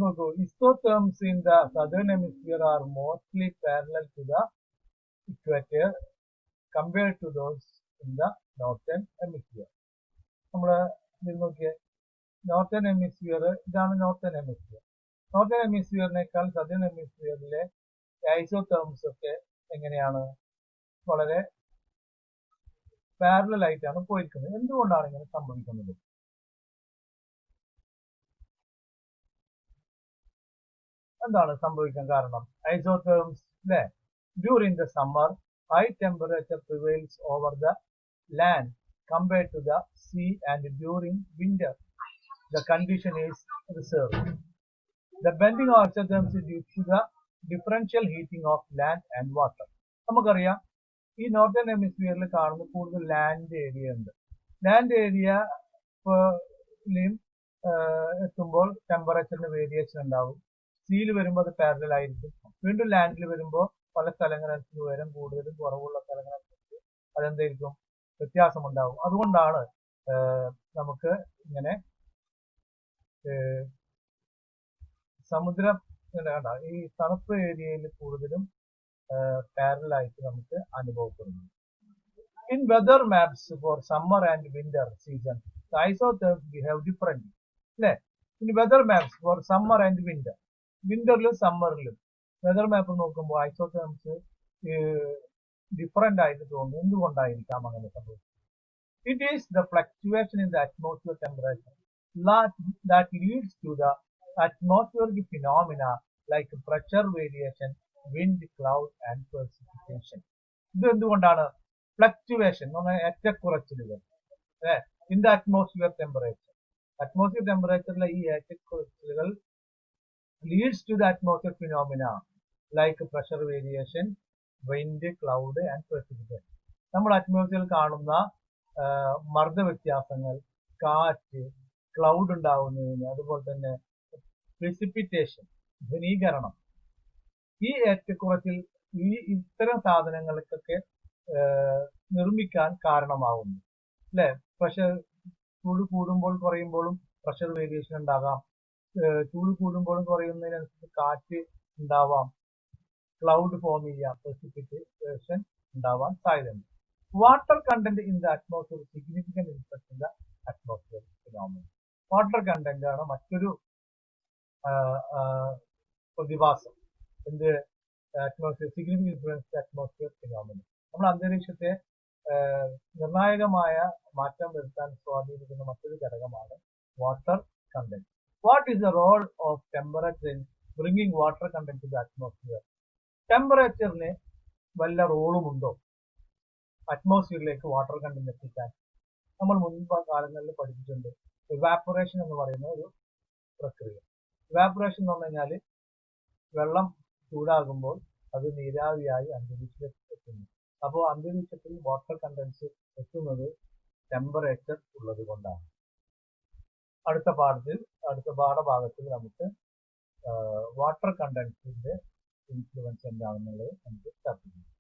നോക്കൂ, isotherms in the southern hemisphere are mostly parallel to the equator compared to those in the northern hemisphere. നമ്മൾ ഇതിൽ നോക്കിയേ, northern hemisphere ഇതാണ് northern hemisphere. Northern ഹെമിസ്ഫിയറിനേക്കാൾ southern ഹെമിസ്ഫിയറിലെ ഐസോതേർംസ് ഒക്കെ എങ്ങനെയാണ്? വളരെ parallel ആയിട്ടാണ് പോയിരിക്കുന്നത്. എന്തുകൊണ്ടാണ് ഇങ്ങനെ സംഭവിക്കുന്നത്? എന്താണ് സംഭവിക്കാൻ കാരണം? ഐസോതേർംസ് അല്ലെ, during the summer high temperature prevails over the land compared to the sea, and during winter the condition is reversed. The bending of isotherms is due to the differential heating of land and water. നമുക്കറിയാം, ഈ northern ഹെമിസ്ഫിയറിൽ കാണുന്ന കൂടുതൽ land area ഉണ്ട്. Land area എത്തുമ്പോൾ ടെമ്പറേച്ചറിന് variation ഉണ്ടാവും. സീയിൽ വരുമ്പോൾ അത് parallel ആയിരിക്കും. വീണ്ടും ലാൻഡിൽ വരുമ്പോൾ പല സ്ഥലങ്ങളനുസരിച്ച് ഉയരം കൂടുതലും കുറവുള്ള സ്ഥലങ്ങളനുസരിച്ച് അതെന്തായിരിക്കും? വ്യത്യാസമുണ്ടാവും. അതുകൊണ്ടാണ് നമുക്ക് ഇങ്ങനെ സമുദ്രം ഈ തണുപ്പ് ഏരിയയിൽ കൂടുതലും പാരലൽ ആയിട്ട് നമുക്ക് അനുഭവപ്പെടുന്നു. In weather maps for summer and winter season the isotherms behave differently. അല്ലെ, ഇനി weather maps for summer and winter, വിന്ററിലും സമ്മറിലും വെദർ മാപ്പ് നോക്കുമ്പോൾ ഐസോതേർംസ് ഡിഫറെന്റ് ആയിട്ട് തോന്നുന്നു. എന്തുകൊണ്ടായിരിക്കാം അങ്ങനെ സംഭവിച്ചത്? It is the fluctuation in the atmosphere temperature that leads to the atmospheric phenomena like pressure variation, wind, cloud and precipitation. ഇത് എന്തുകൊണ്ടാണ്? ഫ്ലക്ച്വേഷൻ എന്ന് പറഞ്ഞാൽ ഏറ്റക്കുറച്ചിലുകൾ in the atmosphere temperature. Atmosphere ടെമ്പറേച്ചറിലെ ഈ ഏറ്റക്കുറച്ചിലുകൾ leads to the atmospheric phenomena like pressure variation, wind, cloud and precipitation. നമ്മൾ അറ്റ്മോസ്ഫിയറിൽ കാണുന്ന മർദ്ദ വ്യത്യാസങ്ങൾ, കാറ്റ്, ക്ലൗഡ് ഉണ്ടാവുന്നതിന്, അതുപോലെ തന്നെ പ്രിസിപ്പിറ്റേഷൻ, ഘനീകരണം, ഈ ഏറ്റക്കുറച്ചിൽ ഇത്തരം സാധനങ്ങൾക്കൊക്കെ നിർമ്മിക്കാൻ കാരണമാവുന്നു. അല്ലെ, പ്രഷർ ചൂട് കൂടുമ്പോൾ കുറയുമ്പോഴും പ്രഷർ വേരിയേഷൻ ഉണ്ടാകാം. ചൂട് കൂടുമ്പോഴും കുറയുന്നതിനനുസരിച്ച് കാറ്റ് ഉണ്ടാവാം, ക്ലൗഡ് ഫോം ചെയ്യാം, precipitation ഉണ്ടാവാൻ സാധ്യതയുണ്ട്. Water content in the atmosphere significant influence in the atmosphere phenomena. Water content ആണ് മറ്റൊരു പ്രതിഭാസം. എന്ത്? Atmosphere significant influence atmosphere phenomena. നമ്മൾ അന്തരീക്ഷത്തെ നിർണായകമായ മാറ്റം വരുത്താൻ സ്വാധീനിക്കുന്ന മറ്റൊരു ഘടകമാണ് water content. What is the role of temperature in bringing water content to the atmosphere? ടെമ്പറേച്ചറിന് വല്ല റോളും ഉണ്ടോ അറ്റ്മോസ്ഫിയറിലേക്ക് വാട്ടർ കണ്ടന്റ് എത്തിക്കാൻ? നമ്മൾ മുൻപ് കാലങ്ങളിൽ പഠിച്ചിട്ടുണ്ട്. ഇവാപ്പറേഷൻ എന്ന് പറയുന്ന ഒരു പ്രക്രിയ. ഇവാപ്പറേഷൻ എന്ന് പറഞ്ഞു കഴിഞ്ഞാൽ വെള്ളം ചൂടാകുമ്പോൾ അത് നീരാവിയായി അന്തരീക്ഷത്തിലേക്ക് എത്തുന്നു. അപ്പോൾ അന്തരീക്ഷത്തിൽ വാട്ടർ കണ്ടൻസ് എത്തുന്നത് ടെമ്പറേച്ചർ ഉള്ളത് കൊണ്ടാണ്. അടുത്ത പാഠഭാഗത്തിൽ നമുക്ക് വാട്ടർ കണ്ടൻസിന്റെ ഇൻഫ്ലുവൻസ് എന്താണെന്നുള്ളത് നമുക്ക് ചർച്ച ചെയ്യാം.